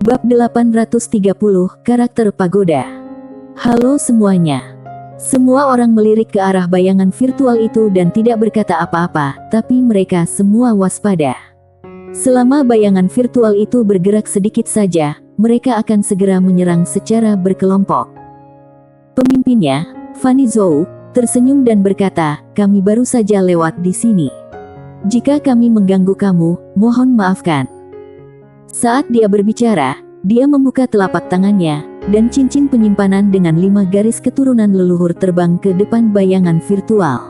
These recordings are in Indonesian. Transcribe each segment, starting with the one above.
Bab 830, Karakter Pagoda. Halo semuanya. Semua orang melirik ke arah bayangan virtual itu dan tidak berkata apa-apa, tapi mereka semua waspada. Selama bayangan virtual itu bergerak sedikit saja, mereka akan segera menyerang secara berkelompok. Pemimpinnya, Fanny Zhou, tersenyum dan berkata, "Kami baru saja lewat di sini. Jika kami mengganggu kamu, mohon maafkan." Saat dia berbicara, dia membuka telapak tangannya, dan cincin penyimpanan dengan 5 garis keturunan leluhur terbang ke depan bayangan virtual.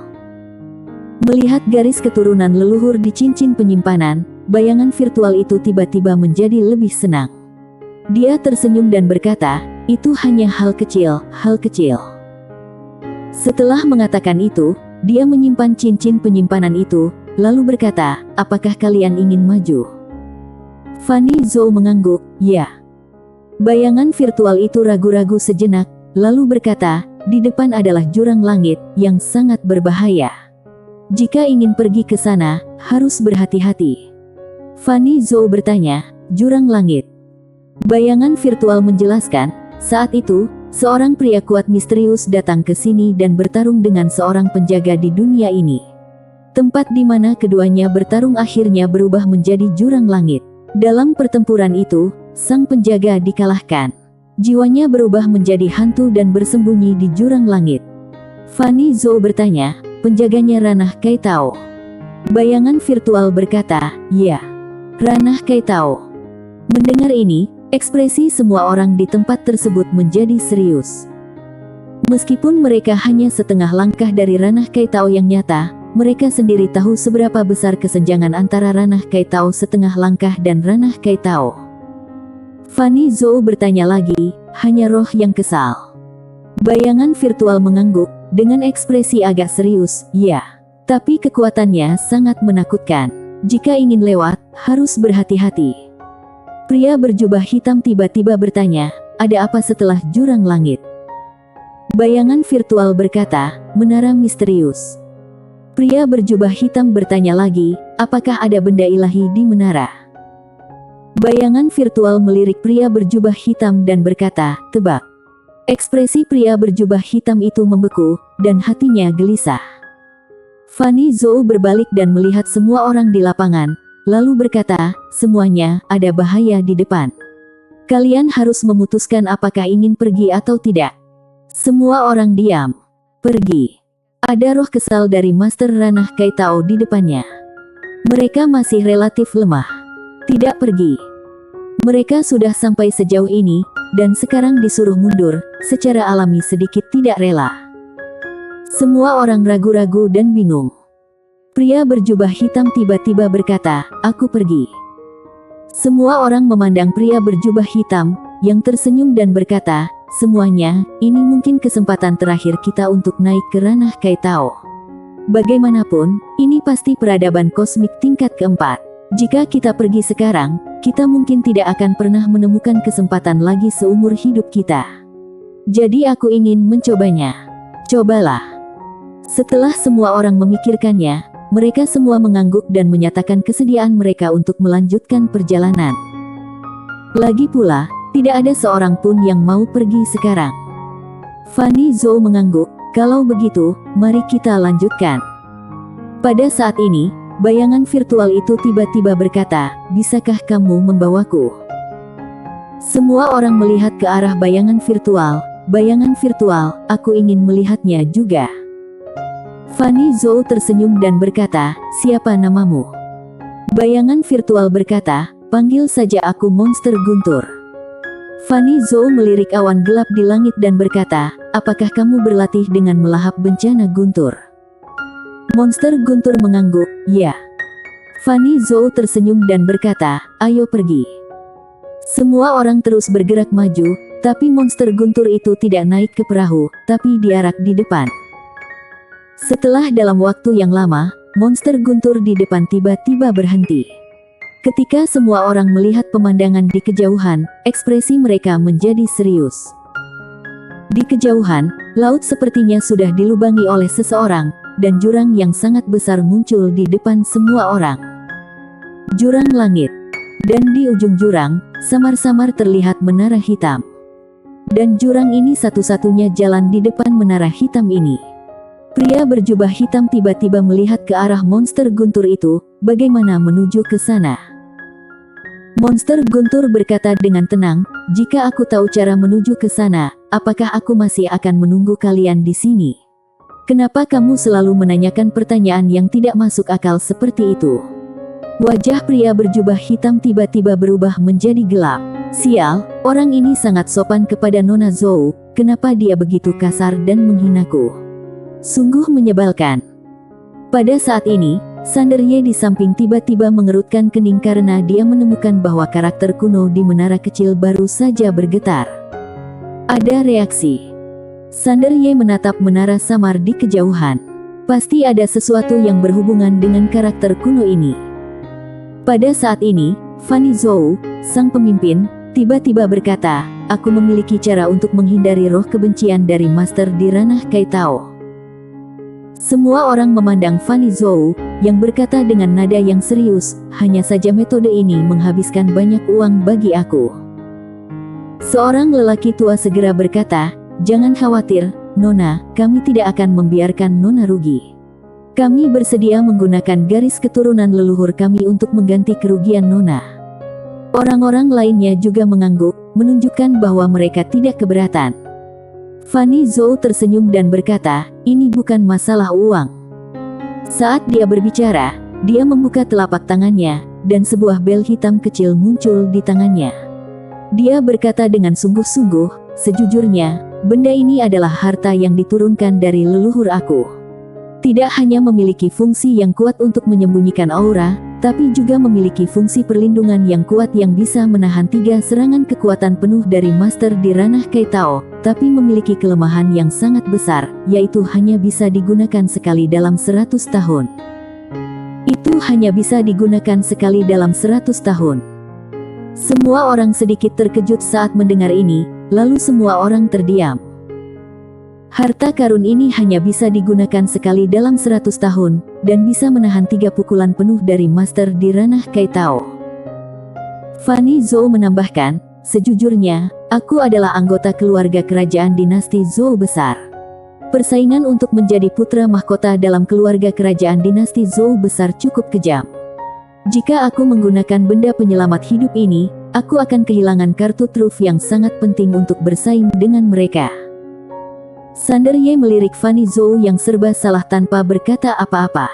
Melihat garis keturunan leluhur di cincin penyimpanan, bayangan virtual itu tiba-tiba menjadi lebih senang. Dia tersenyum dan berkata, "Itu hanya hal kecil, hal kecil." Setelah mengatakan itu, dia menyimpan cincin penyimpanan itu, lalu berkata, "Apakah kalian ingin maju?" Fanny Zhou mengangguk, "Ya." Bayangan virtual itu ragu-ragu sejenak, lalu berkata, "Di depan adalah jurang langit, yang sangat berbahaya. Jika ingin pergi ke sana, harus berhati-hati." Fanny Zhou bertanya, "Jurang langit?" Bayangan virtual menjelaskan, saat itu, seorang pria kuat misterius datang ke sini dan bertarung dengan seorang penjaga di dunia ini. Tempat di mana keduanya bertarung akhirnya berubah menjadi jurang langit. Dalam pertempuran itu, sang penjaga dikalahkan. Jiwanya berubah menjadi hantu dan bersembunyi di jurang langit. Fanny Zhou bertanya, "Penjaganya Ranah Kai Tao?" Bayangan virtual berkata, "Ya, Ranah Kai Tao." Mendengar ini, ekspresi semua orang di tempat tersebut menjadi serius. Meskipun mereka hanya setengah langkah dari Ranah Kai Tao yang nyata, mereka sendiri tahu seberapa besar kesenjangan antara Ranah Kai Tao setengah langkah dan Ranah Kai Tao. Fanny Zhou bertanya lagi, "Hanya roh yang kesal?" Bayangan virtual mengangguk, dengan ekspresi agak serius, "Ya. Tapi kekuatannya sangat menakutkan. Jika ingin lewat, harus berhati-hati." Pria berjubah hitam tiba-tiba bertanya, "Ada apa setelah jurang langit?" Bayangan virtual berkata, "Menara misterius." Pria berjubah hitam bertanya lagi, "Apakah ada benda ilahi di menara?" Bayangan virtual melirik pria berjubah hitam dan berkata, "Tebak." Ekspresi pria berjubah hitam itu membeku, dan hatinya gelisah. Fanny Zhou berbalik dan melihat semua orang di lapangan, lalu berkata, "Semuanya, ada bahaya di depan. Kalian harus memutuskan apakah ingin pergi atau tidak." Semua orang diam. "Pergi." Ada roh kesal dari Master Ranah Kai Tao di depannya. Mereka masih relatif lemah. Tidak pergi. Mereka sudah sampai sejauh ini, dan sekarang disuruh mundur, secara alami sedikit tidak rela. Semua orang ragu-ragu dan bingung. Pria berjubah hitam tiba-tiba berkata, "Aku pergi." Semua orang memandang pria berjubah hitam, yang tersenyum dan berkata, "Semuanya, ini mungkin kesempatan terakhir kita untuk naik ke Ranah Kai Tao. Bagaimanapun, ini pasti peradaban kosmik tingkat keempat. Jika kita pergi sekarang, kita mungkin tidak akan pernah menemukan kesempatan lagi seumur hidup kita. Jadi aku ingin mencobanya. Cobalah." Setelah semua orang memikirkannya, mereka semua mengangguk dan menyatakan kesediaan mereka untuk melanjutkan perjalanan. Lagi pula, tidak ada seorang pun yang mau pergi sekarang. Fanny Zhou mengangguk, "Kalau begitu, mari kita lanjutkan." Pada saat ini, bayangan virtual itu tiba-tiba berkata, "Bisakah kamu membawaku?" Semua orang melihat ke arah bayangan virtual. "Bayangan virtual, aku ingin melihatnya juga." Fanny Zhou tersenyum dan berkata, "Siapa namamu?" Bayangan virtual berkata, "Panggil saja aku Monster Guntur." Fanny Zhou melirik awan gelap di langit dan berkata, "Apakah kamu berlatih dengan melahap bencana guntur?" Monster Guntur mengangguk, "Ya." Fanny Zhou tersenyum dan berkata, "Ayo pergi." Semua orang terus bergerak maju, tapi monster guntur itu tidak naik ke perahu, tapi diarak di depan. Setelah dalam waktu yang lama, monster guntur di depan tiba-tiba berhenti. Ketika semua orang melihat pemandangan di kejauhan, ekspresi mereka menjadi serius. Di kejauhan, laut sepertinya sudah dilubangi oleh seseorang, dan jurang yang sangat besar muncul di depan semua orang. Jurang langit. Dan di ujung jurang, samar-samar terlihat menara hitam. Dan jurang ini satu-satunya jalan di depan menara hitam ini. Pria berjubah hitam tiba-tiba melihat ke arah monster guntur itu, bagaimana menuju ke sana. Monster guntur berkata dengan tenang, "Jika aku tahu cara menuju ke sana, apakah aku masih akan menunggu kalian di sini? Kenapa kamu selalu menanyakan pertanyaan yang tidak masuk akal seperti itu?" Wajah pria berjubah hitam tiba-tiba berubah menjadi gelap. "Sial, orang ini sangat sopan kepada Nona Zhou, kenapa dia begitu kasar dan menghinaku? Sungguh menyebalkan." Pada saat ini, Sander Ye di samping tiba-tiba mengerutkan kening karena dia menemukan bahwa karakter kuno di menara kecil baru saja bergetar. Ada reaksi. Sander Ye menatap menara samar di kejauhan. Pasti ada sesuatu yang berhubungan dengan karakter kuno ini. Pada saat ini, Fanny Zhou, sang pemimpin, tiba-tiba berkata, "Aku memiliki cara untuk menghindari roh kebencian dari master di ranah Kaitao." Semua orang memandang Fanny Zhou, yang berkata dengan nada yang serius, "Hanya saja metode ini menghabiskan banyak uang bagi aku." Seorang lelaki tua segera berkata, "Jangan khawatir, Nona, kami tidak akan membiarkan Nona rugi. Kami bersedia menggunakan garis keturunan leluhur kami untuk mengganti kerugian Nona." Orang-orang lainnya juga mengangguk, menunjukkan bahwa mereka tidak keberatan. Fanny Zhou tersenyum dan berkata, "Ini bukan masalah uang." Saat dia berbicara, dia membuka telapak tangannya, dan sebuah bel hitam kecil muncul di tangannya. Dia berkata dengan sungguh-sungguh, "Sejujurnya, benda ini adalah harta yang diturunkan dari leluhur aku. Tidak hanya memiliki fungsi yang kuat untuk menyembunyikan aura, tapi juga memiliki fungsi perlindungan yang kuat yang bisa menahan 3 serangan kekuatan penuh dari master di ranah Kaitao, tapi memiliki kelemahan yang sangat besar, yaitu hanya bisa digunakan sekali dalam 100 tahun. Itu hanya bisa digunakan sekali dalam 100 tahun. Semua orang sedikit terkejut saat mendengar ini, lalu semua orang terdiam. Harta karun ini hanya bisa digunakan sekali dalam 100 tahun, dan bisa menahan 3 pukulan penuh dari master di ranah Kaitao. Fanny Zhou menambahkan, "Sejujurnya, aku adalah anggota keluarga kerajaan dinasti Zhou besar. Persaingan untuk menjadi putra mahkota dalam keluarga kerajaan dinasti Zhou besar cukup kejam. Jika aku menggunakan benda penyelamat hidup ini, aku akan kehilangan kartu truf yang sangat penting untuk bersaing dengan mereka." Sander Ye melirik Fanny Zhou yang serba salah tanpa berkata apa-apa.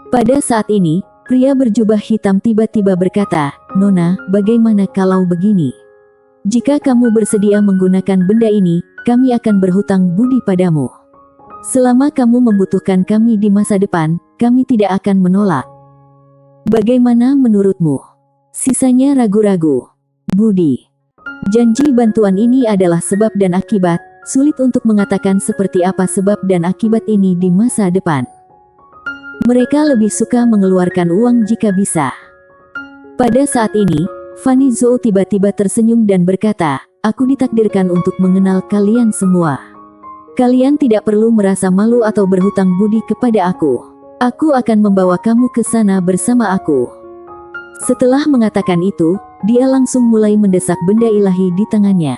Pada saat ini, pria berjubah hitam tiba-tiba berkata, "Nona, bagaimana kalau begini? Jika kamu bersedia menggunakan benda ini, kami akan berhutang budi padamu. Selama kamu membutuhkan kami di masa depan, kami tidak akan menolak. Bagaimana menurutmu?" Sisanya ragu-ragu. Budi. Janji bantuan ini adalah sebab dan akibat. Sulit untuk mengatakan seperti apa sebab dan akibat ini di masa depan. Mereka lebih suka mengeluarkan uang jika bisa. Pada saat ini, Fanny Zhou tiba-tiba tersenyum dan berkata, "Aku ditakdirkan untuk mengenal kalian semua. Kalian tidak perlu merasa malu atau berhutang budi kepada aku. Aku akan membawa kamu ke sana bersama aku." Setelah mengatakan itu, dia langsung mulai mendesak benda ilahi di tangannya.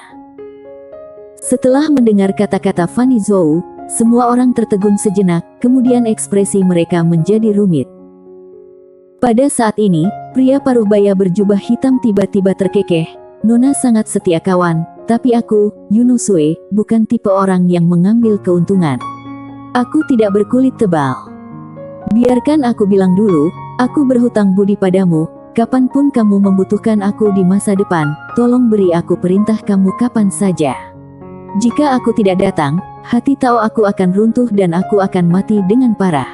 Setelah mendengar kata-kata Fanny Zhou, semua orang tertegun sejenak, kemudian ekspresi mereka menjadi rumit. Pada saat ini, pria paruh baya berjubah hitam tiba-tiba terkekeh, "Nona sangat setia kawan, tapi aku, Yunosue, bukan tipe orang yang mengambil keuntungan. Aku tidak berkulit tebal. Biarkan aku bilang dulu, aku berhutang budi padamu, kapanpun kamu membutuhkan aku di masa depan, tolong beri aku perintah kamu kapan saja. Jika aku tidak datang, hati tahu aku akan runtuh dan aku akan mati dengan parah."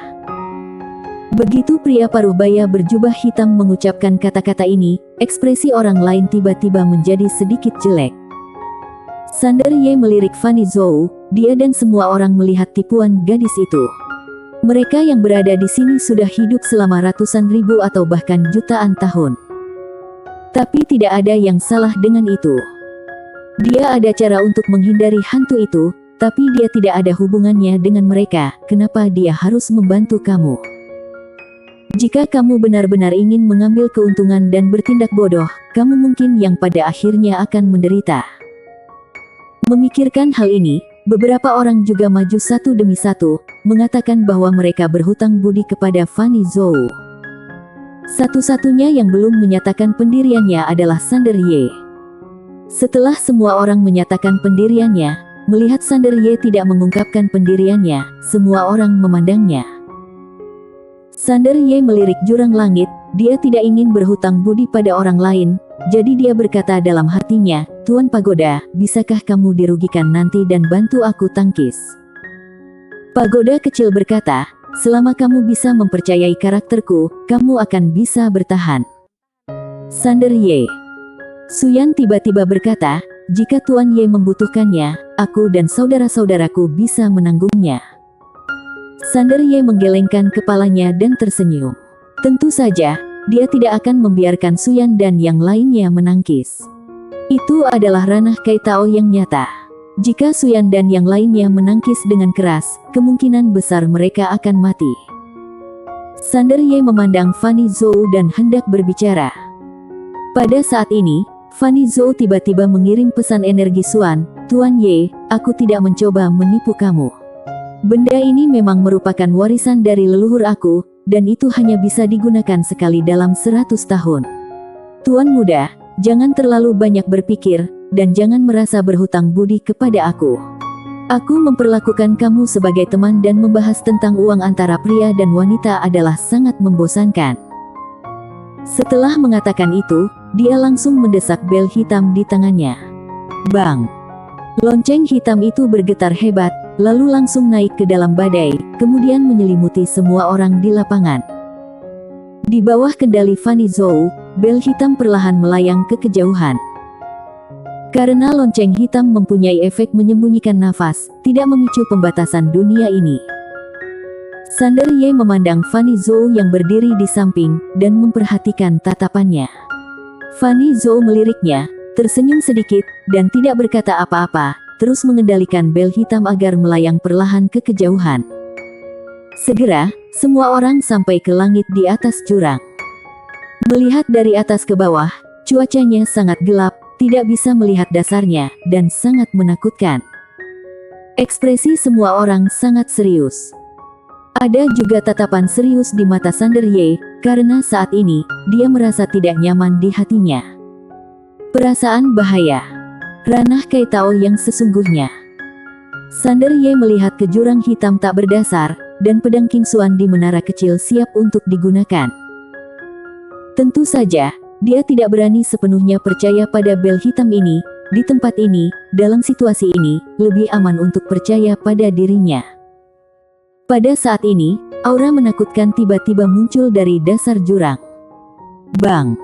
Begitu pria paruh baya berjubah hitam mengucapkan kata-kata ini, ekspresi orang lain tiba-tiba menjadi sedikit jelek. Sander Ye melirik Fanny Zhou, dia dan semua orang melihat tipuan gadis itu. Mereka yang berada di sini sudah hidup selama ratusan ribu atau bahkan jutaan tahun. Tapi tidak ada yang salah dengan itu. Dia ada cara untuk menghindari hantu itu, tapi dia tidak ada hubungannya dengan mereka. Kenapa dia harus membantu kamu? Jika kamu benar-benar ingin mengambil keuntungan dan bertindak bodoh, kamu mungkin yang pada akhirnya akan menderita. Memikirkan hal ini, beberapa orang juga maju satu demi satu, mengatakan bahwa mereka berhutang budi kepada Fanny Zhou. Satu-satunya yang belum menyatakan pendiriannya adalah Sander Ye. Setelah semua orang menyatakan pendiriannya, melihat Sander Ye tidak mengungkapkan pendiriannya, semua orang memandangnya. Sander Ye melirik jurang langit, dia tidak ingin berhutang budi pada orang lain, jadi dia berkata dalam hatinya, "Tuan Pagoda, bisakah kamu dirugikan nanti dan bantu aku tangkis?" Pagoda kecil berkata, "Selama kamu bisa mempercayai karakterku, kamu akan bisa bertahan." Sander Ye. Suyan tiba-tiba berkata, "Jika Tuan Ye membutuhkannya, aku dan saudara-saudaraku bisa menanggungnya." Sander Ye menggelengkan kepalanya dan tersenyum. Tentu saja, dia tidak akan membiarkan Suyan dan yang lainnya menangkis. Itu adalah ranah Kai Tao yang nyata. Jika Suyan dan yang lainnya menangkis dengan keras, kemungkinan besar mereka akan mati. Sander Ye memandang Fanny Zhou dan hendak berbicara. Pada saat ini, Fanny Zhou tiba-tiba mengirim pesan energi Suan, "Tuan Ye, aku tidak mencoba menipu kamu. Benda ini memang merupakan warisan dari leluhur aku, dan itu hanya bisa digunakan sekali dalam 100 tahun. Tuan muda, jangan terlalu banyak berpikir, dan jangan merasa berhutang budi kepada aku. Aku memperlakukan kamu sebagai teman dan membahas tentang uang antara pria dan wanita adalah sangat membosankan." Setelah mengatakan itu, dia langsung mendesak bel hitam di tangannya. Bang! Lonceng hitam itu bergetar hebat, lalu langsung naik ke dalam badai, kemudian menyelimuti semua orang di lapangan. Di bawah kendali Fanny Zhou, bel hitam perlahan melayang ke kejauhan. Karena lonceng hitam mempunyai efek menyembunyikan nafas, tidak memicu pembatasan dunia ini. Sander Ye memandang Fanny Zhou yang berdiri di samping, dan memperhatikan tatapannya. Fanny Zhou meliriknya, tersenyum sedikit, dan tidak berkata apa-apa, terus mengendalikan bel hitam agar melayang perlahan ke kejauhan. Segera, semua orang sampai ke langit di atas jurang. Melihat dari atas ke bawah, cuacanya sangat gelap, tidak bisa melihat dasarnya, dan sangat menakutkan. Ekspresi semua orang sangat serius. Ada juga tatapan serius di mata Sander Ye, karena saat ini, dia merasa tidak nyaman di hatinya. Perasaan bahaya. Ranah Kai Tao yang sesungguhnya. Sander Ye melihat ke jurang hitam tak berdasar, dan pedang King Xuan di menara kecil siap untuk digunakan. Tentu saja, dia tidak berani sepenuhnya percaya pada bel hitam ini. Di tempat ini, dalam situasi ini, lebih aman untuk percaya pada dirinya. Pada saat ini, aura menakutkan tiba-tiba muncul dari dasar jurang. Bang!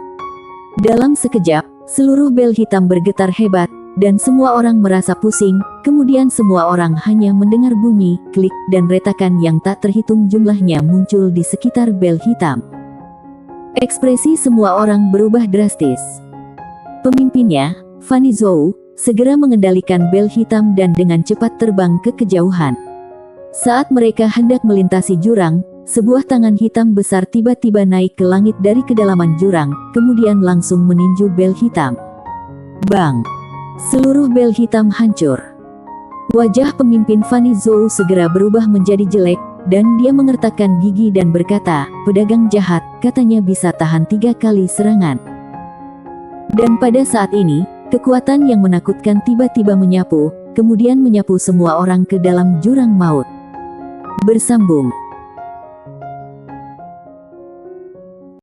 Dalam sekejap, seluruh bel hitam bergetar hebat, dan semua orang merasa pusing, kemudian semua orang hanya mendengar bunyi, klik, dan retakan yang tak terhitung jumlahnya muncul di sekitar bel hitam. Ekspresi semua orang berubah drastis. Pemimpinnya, Fanny Zhou, segera mengendalikan bel hitam dan dengan cepat terbang ke kejauhan. Saat mereka hendak melintasi jurang, sebuah tangan hitam besar tiba-tiba naik ke langit dari kedalaman jurang, kemudian langsung meninju bel hitam. Bang! Seluruh bel hitam hancur. Wajah pemimpin Fanny Zhou segera berubah menjadi jelek, dan dia mengertakkan gigi dan berkata, "Pedagang jahat, katanya bisa tahan 3 kali serangan." Dan pada saat ini, kekuatan yang menakutkan tiba-tiba menyapu, kemudian menyapu semua orang ke dalam jurang maut. Bersambung.